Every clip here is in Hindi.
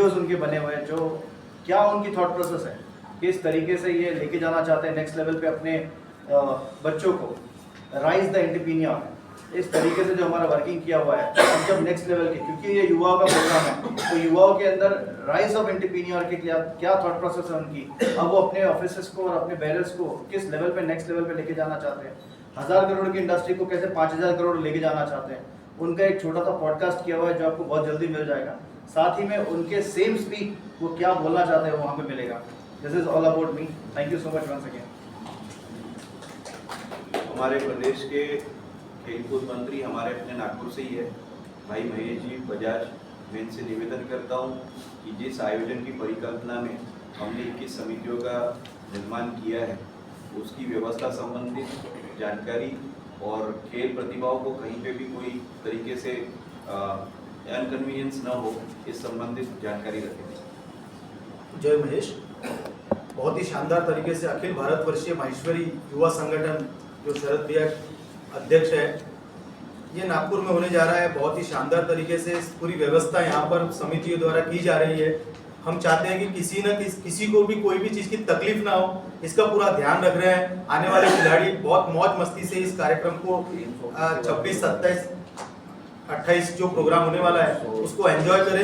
वीडियोस उनके बने हुए हैं, जो क्या उनकी थॉट प्रोसेस है, किस तरीके से ये लेके जाना चाहते हैं नेक्स्ट लेवल पे अपने बच्चों को, राइज द एंटरप्रेन्योर, इस तरीके से जो हमारा वर्किंग किया हुआ है। अब जब नेक्स्ट लेवल के, क्योंकि ये युवाओं का प्रोग्राम है, तो युवाओं के अंदर राइज ऑफ एंटरप्रेन्योर के क्या थॉट प्रोसेस है उनकी, अब वो अपने ऑफिस को और अपने बैरर्स को किस लेवल पे नेक्स्ट लेवल पे लेके जाना चाहते हैं, 1000 करोड़ की इंडस्ट्री को कैसे 5000 करोड़ लेके जाना चाहते हैं, उनका एक छोटा सा पॉडकास्ट किया हुआ है जो आपको बहुत जल्दी मिल जाएगा। साथ ही में उनके सेम स्पीक, वो क्या बोलना चाहते हैं वो वहाँ पे मिलेगा। This is all about me. Thank you so much once again. हमारे प्रदेश के खेलकूद मंत्री हमारे अपने नागपुर से ही है, भाई महेश जी बजाज। मैं इनसे निवेदन करता हूँ कि जिस आयोजन की परिकल्पना में हमने 21 समितियों का निर्माण किया है, उसकी व्यवस्था संबंधित जानकारी और खेल प्रतिभाओं को कहीं पे भी कोई तरीके से अनकन्वीनियंस न हो, इस संबंधित जानकारी रखें। जय महेश। बहुत ही शानदार तरीके से अखिल भारतवर्षीय माहेश्वरी युवा संगठन, जो शरद भैया अध्यक्ष है, ये नागपुर में होने जा रहा है। बहुत ही शानदार तरीके से पूरी व्यवस्था यहाँ पर समितियों द्वारा की जा रही है। हम चाहते हैं कि किसी को भी कोई भी चीज़ की तकलीफ ना हो, इसका पूरा ध्यान रख रहे हैं। आने वाले खिलाड़ी बहुत मौज मस्ती से इस कार्यक्रम को 26, 27, 28 जो प्रोग्राम होने वाला है उसको एंजॉय करें।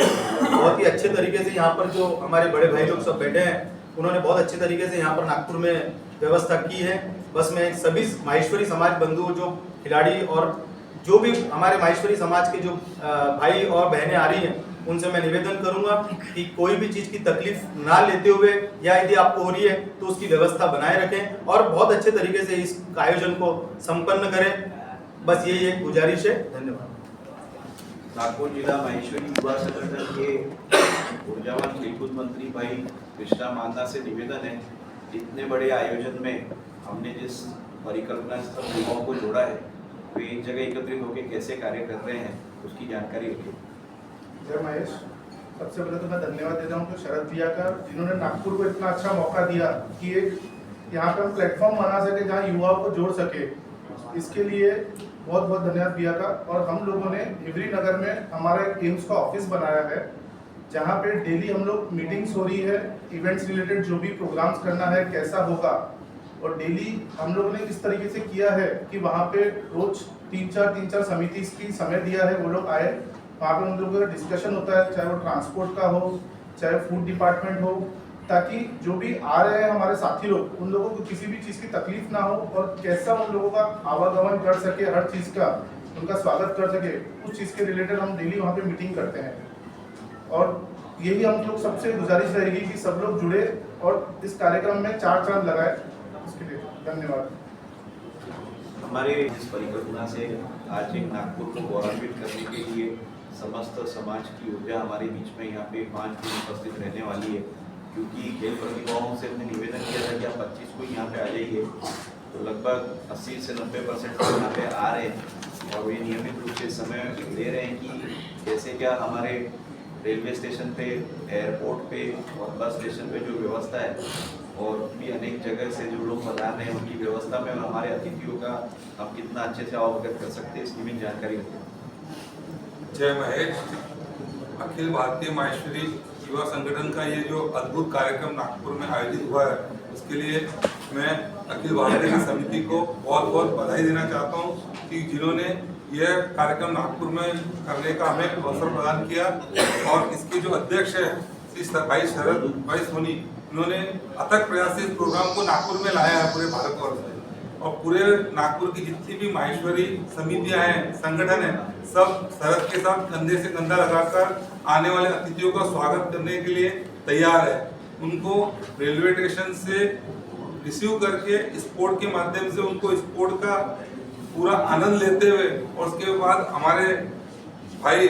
बहुत ही अच्छे तरीके से यहाँ पर जो हमारे बड़े भाई लोग सब बैठे हैं, उन्होंने बहुत अच्छे तरीके से यहाँ पर नागपुर में व्यवस्था की है। बस मैं सभी माहेश्वरी समाज बंधु, जो खिलाड़ी और जो भी हमारे माहेश्वरी समाज के जो भाई और बहनें आ रही हैं, उनसे मैं निवेदन करूंगा कि कोई भी चीज़ की तकलीफ ना लेते हुए, या यदि आपको हो रही है तो उसकी व्यवस्था बनाए रखें और बहुत अच्छे तरीके से इस आयोजन को संपन्न करें। बस यही एक गुजारिश है। धन्यवाद। नागपुर जिला माहेश्वरी युवा संगठन के ऊर्जावान खेलकूद मंत्री भाई कृष्णा मांदा से निवेदन है, इतने बड़े आयोजन में हमने जिस परिकल्पना से सब युवाओं को जोड़ा है, वे एक जगह एकत्रित होकर कैसे कार्य कर रहे हैं, उसकी जानकारी रखें। जय महेश। सबसे पहले तो मैं धन्यवाद देता हूँ शरद भैया का, जिन्होंने नागपुर को इतना अच्छा मौका दिया कि एक यहाँ पर हम प्लेटफॉर्म बना सके जहाँ युवाओं को जोड़ सके। इसके लिए बहुत बहुत धन्यवाद भैया का। और हम लोगों ने हिवरी नगर में हमारा एक एम्स का ऑफिस बनाया है, जहाँ पे डेली हम लोग मीटिंग्स हो रही है, इवेंट्स रिलेटेड जो भी प्रोग्राम्स करना है कैसा होगा। और डेली हम लोगों ने इस तरीके से किया है कि वहाँ पे रोज 3-4 समिति की समय दिया है, वो लोग आए, वहाँ पे उन लोगों का डिस्कशन होता है, चाहे वो ट्रांसपोर्ट का हो, चाहे फूड डिपार्टमेंट हो, ताकि जो भी आ रहे हैं हमारे साथी लोग, उन लोगों को किसी भी चीज़ की तकलीफ ना हो और कैसा उन लोगों का आवागमन कर सके, हर चीज़ का उनका स्वागत कर सके, उस चीज़ के रिलेटेड हम डेली वहाँ पे मीटिंग करते हैं। और यही हम लोग सबसे गुजारिश रहेगी कि सब लोग जुड़े और इस कार्यक्रम में 4 चांद लगाए। उसके लिए धन्यवाद। हमारे इस परिकल्पना से आज एक नागपुर को गौरवान्वित करने के लिए समस्त समाज की ऊर्जा हमारे बीच में यहाँ पे 5 दिन उपस्थित रहने वाली है, क्योंकि खेल प्रतिभाओं से हमने निवेदन किया था कि आप 25 को यहाँ पे आ जाइए, तो लगभग 80 से 90% लोग यहाँ पे आ रहे हैं और वे नियमित रूप से समय दे रहे हैं कि जैसे क्या हमारे रेलवे स्टेशन पे, एयरपोर्ट पे और बस स्टेशन पे जो व्यवस्था है, और भी अनेक जगह से जो लोग बता रहे हैं उनकी व्यवस्था में और हमारे अतिथियों का हम कितना अच्छे से अवगत कर सकते हैं, इसकी भी जानकारी रखें। जय महेश। अखिल भारतीय माहेश्वरी युवा संगठन का ये जो अद्भुत कार्यक्रम नागपुर में आयोजित हुआ है, उसके लिए मैं अखिल भारतीय समिति को बहुत बहुत बधाई देना चाहता हूँ कि जिन्होंने यह कार्यक्रम नागपुर में करने का हमें अवसर प्रदान किया। और इसके जो अध्यक्ष है श्री भाई शरद भाई सोनी, उन्होंने अथक प्रयास से इस प्रोग्राम को नागपुर में लाया है पूरे भारतवर्ष में। और पूरे नागपुर की जितनी भी माहेश्वरी समितियां हैं, संगठन है, सब शरद के साथ कंधे से कंधा लगाकर आने वाले अतिथियों का स्वागत करने के लिए तैयार है। उनको रेलवे स्टेशन से रिसीव करके स्पोर्ट के माध्यम से उनको स्पोर्ट का पूरा आनंद लेते हुए, और उसके बाद हमारे भाई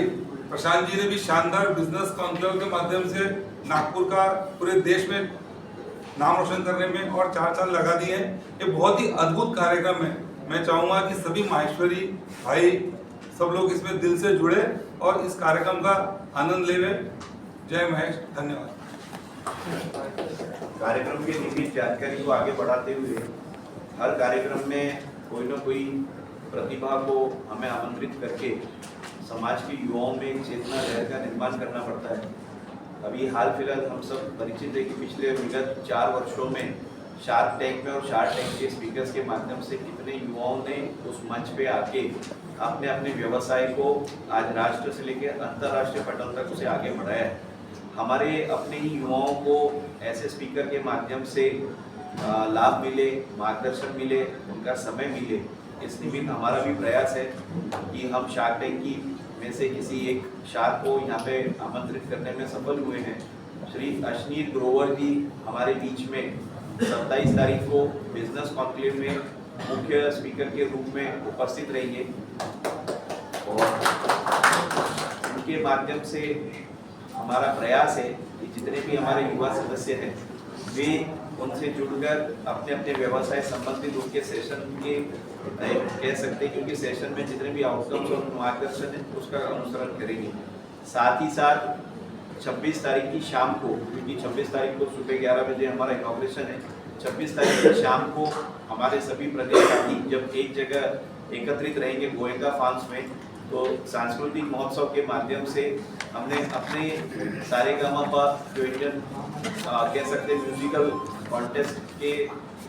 प्रशांत जी ने भी शानदार बिजनेस कॉन्क्लेव के माध्यम से नागपुर का पूरे देश में नाम रोशन करने में और 4 साल लगा दिए हैं। ये बहुत ही अद्भुत कार्यक्रम है। मैं चाहूँगा कि सभी माहेश्वरी भाई सब लोग इसमें दिल से जुड़े और इस कार्यक्रम का आनंद लेवे। जय महेश। धन्यवाद। कार्यक्रम की नियमित जानकारी को आगे बढ़ाते हुए हर कार्यक्रम में कोई ना कोई प्रतिभा को हमें आमंत्रित करके समाज के युवाओं में एक चेतना लहर का निर्माण करना पड़ता है। अभी हाल फिलहाल हम सब परिचित है कि पिछले विगत 4 वर्षों में शार्क टैंक में और शार्क टैंक के स्पीकर्स के माध्यम से कितने युवाओं ने उस मंच पे आके अपने अपने व्यवसाय को आज राष्ट्र से लेकर अंतर्राष्ट्रीय पटल तक उसे आगे बढ़ाया है। हमारे अपने ही युवाओं को ऐसे स्पीकर के माध्यम से लाभ मिले, मार्गदर्शन मिले, उनका समय मिले, इस निमित्त हमारा भी प्रयास है कि हम शार्क टैंक की में से किसी एक शार्क को यहाँ पे आमंत्रित करने में सफल हुए हैं। श्री अश्नीर ग्रोवर जी हमारे बीच में 27 तारीख को बिजनेस कॉन्क्लेव में मुख्य स्पीकर के रूप में उपस्थित रहेंगे और उनके माध्यम से हमारा प्रयास है कि जितने भी हमारे युवा सदस्य हैं वे उनसे जुड़कर अपने अपने व्यवसाय संबंधित उनके सेशन के कह सकते हैं, क्योंकि सेशन में जितने भी आउटकम्स और मार्गदर्शन है उसका अनुसरण करेंगे। साथ ही साथ 26 तारीख की शाम को, क्योंकि 26 तारीख को सुबह 11 बजे हमारा इनॉग्रेशन है, 26 तारीख की शाम को हमारे सभी प्रदेशार्थी जब एक जगह एकत्रित रहेंगे गोयंका फार्म्स में, तो सांस्कृतिक महोत्सव के माध्यम से हमने अपने सारेगामापा जो इंडियन कह सकते हैं म्यूजिकल कॉन्टेस्ट के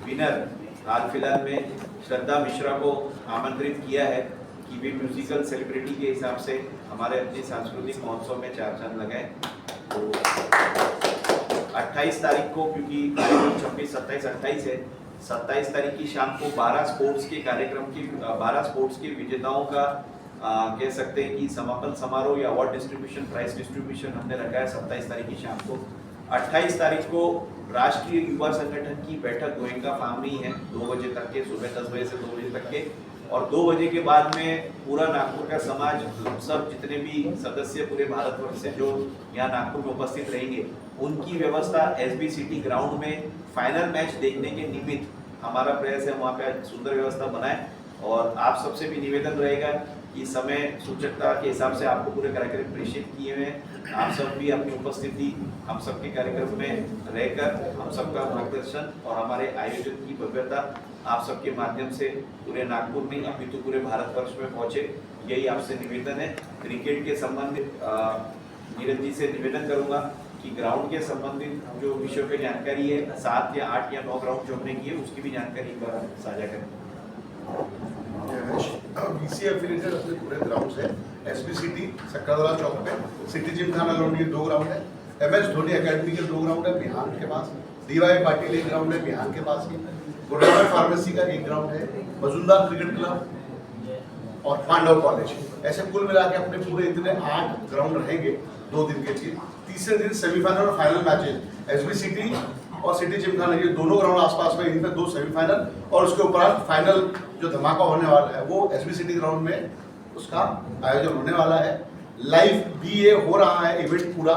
विनर हाल फिलहाल में श्रद्धा मिश्रा को आमंत्रित किया है कि वे म्यूजिकल सेलिब्रिटी के हिसाब से हमारे अपने सांस्कृतिक महोत्सव में 4 चांद लगाएं। तो 28 तारीख को, क्योंकि कार्यक्रम 26, 27, 28 है, 27 तारीख की शाम को 12 स्पोर्ट्स के कार्यक्रम की 12 स्पोर्ट्स के विजेताओं का कह सकते हैं कि समापन समारोह या अवार्ड डिस्ट्रीब्यूशन, प्राइज डिस्ट्रीब्यूशन हमने रखा है 27 तारीख की शाम को। 28 तारीख को राष्ट्रीय युवा संगठन की बैठक गोयंका फार्म में ही है, 2 बजे तक के, सुबह 10 बजे से 2 बजे तक के, और 2 बजे के बाद में पूरा नागपुर का समाज, सब जितने भी सदस्य पूरे भारतवर्ष से जो यहाँ नागपुर में उपस्थित रहेंगे, उनकी व्यवस्था SBCT ग्राउंड में फाइनल मैच देखने के निमित्त हमारा प्रयास है वहाँ पे सुंदर व्यवस्था बनाए। और आप सबसे भी निवेदन रहेगा कि समय सूचकता के हिसाब से आपको पूरे कार्यक्रम प्रेषित किए हुए हैं, आप सब भी अपनी उपस्थिति हम सबके कार्यक्रम में रहकर हम सबका मार्गदर्शन और हमारे आयोजन की भव्यता आप सबके माध्यम से पूरे नागपुर में अभी तो पूरे भारतवर्ष में पहुंचे, यही आपसे निवेदन है। क्रिकेट के संबंधित नीरज जी से निवेदन करूंगा कि ग्राउंड के संबंधित जो विषयों पे जानकारी है, 7 या 8 या 9 ग्राउंड जो हमने किए उसकी भी जानकारी साझा करें। BC एफिलिएटेड अपने पूरे ग्राउंड्स है, SBCT सक्करवाला चौक पे, सिटी जिम खाना लॉन के 2 ग्राउंड है, MS धोनी एकेडमी के 2 ग्राउंड है बिहान के पास, DY पाटिल एक ग्राउंड है बिहान के पास ही, गुरुनानक फार्मेसी का 1 ग्राउंड है, मजूमदार क्रिकेट क्लब और पांडव कॉलेज। ऐसे कुल मिला के अपने पूरे इतने 8 ग्राउंड रहेंगे 2 दिन के लिए। तीसरे दिन सेमीफाइनल और फाइनल मैचेस SBCT और सिटी जिमखाना, ये दोनों ग्राउंड आसपास में, इनमें 2 सेमीफाइनल और उसके उपरांत फाइनल जो धमाका होने वाला है वो SBCT ग्राउंड में उसका आयोजन होने वाला है। लाइव भी ये हो रहा है इवेंट पूरा,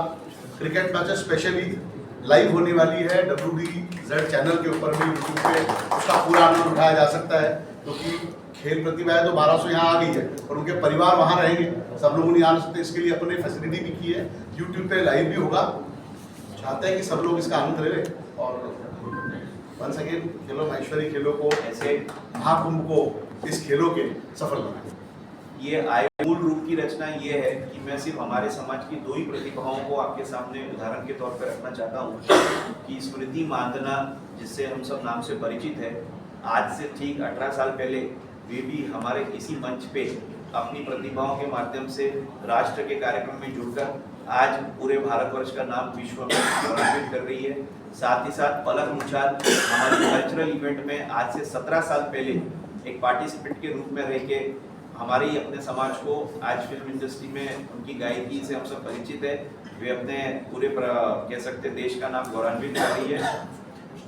क्रिकेट मैचेस स्पेशली लाइव होने वाली है WDZ चैनल के ऊपर भी, यूट्यूब पे उसका पूरा आनंद उठाया जा सकता है, क्योंकि खेल प्रतिभाएं तो 1200 यहाँ आ गई है और उनके परिवार वहाँ रहेंगे, सब लोग नहीं आ सकते, इसके लिए अपने फैसिलिटी भी की है, यूट्यूब पे लाइव भी होगा। चाहते हैं कि सब लोग इसका आनंद ले और वंस अगेन खेलो महेश्वरी खेलों को, ऐसे महाकुंभ को, इस खेलों के सफल बनाएं। ये मूल रूप की रचना ये है कि मैं सिर्फ हमारे समाज की 2 ही प्रतिभाओं को आपके सामने उदाहरण के तौर पर रखना चाहता हूँ कि स्मृति मांदना, जिससे हम सब नाम से परिचित है, आज से ठीक 18 साल पहले वे भी हमारे इसी मंच पे अपनी प्रतिभाओं के माध्यम से राष्ट्र के कार्यक्रम में जुड़कर आज पूरे भारतवर्ष का नाम विश्व में गौरवान्वित कर रही है। साथ ही साथ पलक मुछाल हमारे कल्चरल इवेंट में आज से 17 साल पहले एक पार्टिसिपेंट के रूप में रह के हमारे ही अपने समाज को आज फिल्म इंडस्ट्री में उनकी गायकी से हम सब परिचित है, वे अपने पूरे कह सकते देश का नाम गौरवान्वित कर रही है।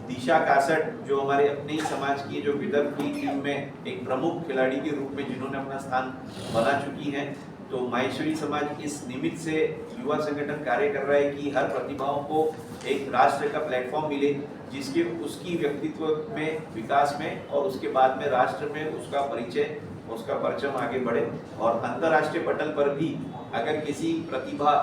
दिशा कासट जो हमारे अपने ही समाज की जो विदर्भ की टीम में एक प्रमुख खिलाड़ी के रूप में जिन्होंने अपना स्थान बना चुकी हैं, तो माहेश्वरी समाज इस निमित्त से युवा संगठन कार्य कर रहा है कि हर प्रतिभाओं को एक राष्ट्र का प्लेटफॉर्म मिले, जिसके उसकी व्यक्तित्व में, विकास में और उसके बाद में राष्ट्र में उसका परिचय, उसका परचम आगे बढ़े। और अंतर्राष्ट्रीय पटल पर भी अगर किसी प्रतिभा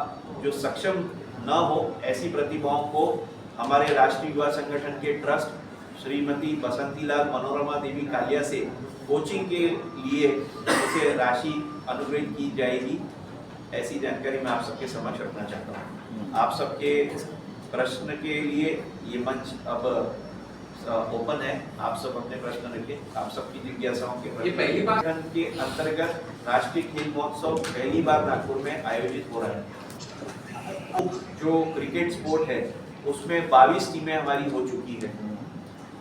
जो सक्षम न हो, ऐसी प्रतिभाओं को हमारे राष्ट्रीय युवा संगठन के ट्रस्ट श्रीमती बसंतीलाल मनोरमा देवी कालिया से कोचिंग के लिए उसे राशि अनुग्रहित की जाएगी। ऐसी जानकारी मैं आप सबके समक्ष रखना चाहता हूँ। आप सबके प्रश्न के लिए ये मंच अब ओपन है। आप सब अपने प्रश्न रखिए, आप सबकी जिज्ञासाओं के ये पहली बार के अंतर्गत राष्ट्रीय खेल महोत्सव पहली बार नागपुर में आयोजित हो रहा है। जो क्रिकेट स्पोर्ट है उसमें 22 टीमें हमारी हो चुकी है।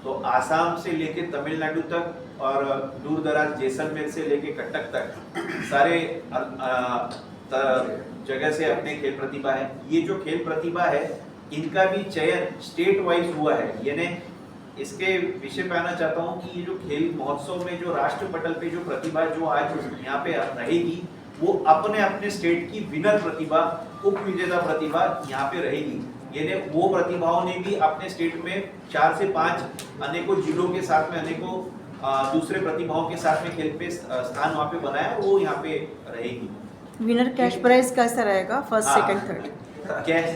तो आसाम से लेके तमिलनाडु तक और दूर दराज जैसलमेर से लेके कटक तक सारे जगह से अपने खेल प्रतिभा है। ये जो खेल प्रतिभा है इनका भी चयन स्टेट वाइज हुआ है। यानी इसके विषय पे आना चाहता हूँ कि ये जो खेल महोत्सव में जो राष्ट्र पटल पे जो प्रतिभा जो आज यहाँ पे रहेगी वो अपने अपने स्टेट की विनर प्रतिभा, उप विजेता प्रतिभा यहाँ पे रहेगी। यानी वो प्रतिभाओं ने भी अपने स्टेट में 4 से 5 अनेकों जिलों के साथ में अनेकों दूसरे प्रतिभाओं के साथ में खेल पे स्थान वहाँ पे बनाया, वो यहाँ पे रहेगी। विनर कैश प्राइज कैसा रहेगा, first second third? Cash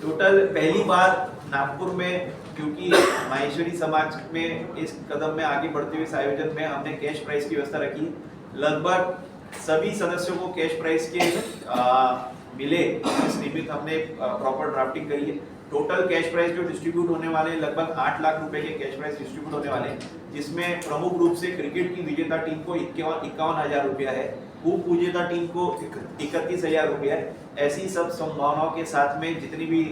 total पहली बार नागपुर में, क्योंकि माहेश्वरी समाज में इस कदम में आगे बढ़ते हुए इस आयोजन में हमने कैश प्राइज की व्यवस्था रखी। लगभग सभी सदस्यों को कैश प्राइज के मिले, इस निमित्त हमने प्रॉपर ड्राफ्टिंग करी है। टोटल कैश प्राइज जो डिस्ट्रीब्यूट होने वाले लगभग 8 लाख रुपए के कैश प्राइज डिस्ट्रीब्यूट होने वाले हैं, जिसमें प्रमुख रूप से क्रिकेट की विजेता टीम को 51,000 रुपया है, उप विजेता टीम को 31,000 रुपया है। ऐसी सब संभावनाओं के साथ में जितनी भी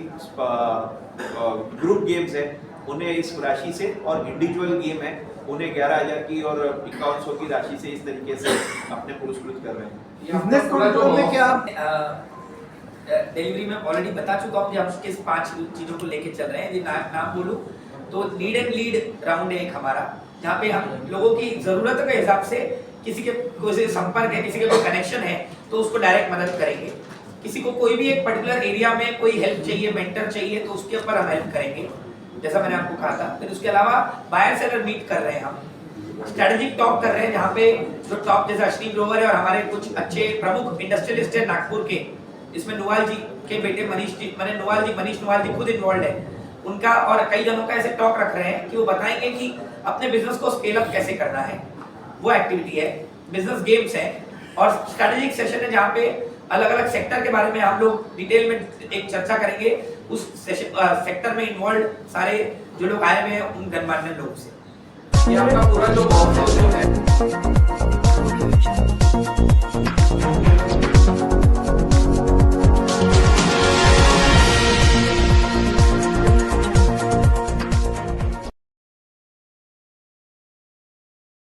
ग्रुप गेम्स है उन्हें इस राशि से, और इंडिविजुअल गेम है उन्हें 11,000 की और 5100 की राशि से इस तरीके से अपने पुरस्कृत कर रहे हैं। बिजनेस कंट्रोल में क्या डिलीवरी में ऑलरेडी बता चुका हूँ कि हम किस 5 चीजों को लेके चल रहे हैं। यदि नाम बोलूँ तो लीड एंड लीड राउंड है एक हमारा, जहाँ पे हम लोगों की जरूरत के हिसाब से किसी के कोई संपर्क है, किसी के कोई कनेक्शन है तो उसको डायरेक्ट मदद करेंगे। किसी को कोई भी एक पर्टिकुलर एरिया में कोई हेल्प चाहिए, मेंटर चाहिए, तो उसके ऊपर हम हेल्प करेंगे, जैसा मैंने आपको कहा था। फिर उसके अलावा बायर सेलर मीट कर रहे हैं, हम स्ट्रेटेजिक टॉक कर रहे हैं, जहाँ पे जो टॉप जैसे अश्विनी ग्रोवर है और हमारे कुछ अच्छे प्रमुख इंडस्ट्रियलिस्ट है नागपुर के, इसमें नोवाल जी के बेटे मनीष नोवाल जी खुद इन्वॉल्व है, उनका और कई जनों का ऐसे टॉक रख रहे हैं कि वो बताएंगे कि अपने बिजनेस को स्केल अप कैसे करना है। वो एक्टिविटी है, बिजनेस गेम्स है और स्ट्रेटेजिक सेशन है, जहाँ पे अलग अलग सेक्टर के बारे में हम लोग डिटेल में एक चर्चा करेंगे। उस सेक्टर में इन्वॉल्व सारे जो लोग आए हुए हैं उन गणमान्य लोगों से। ये आपका पूरा जो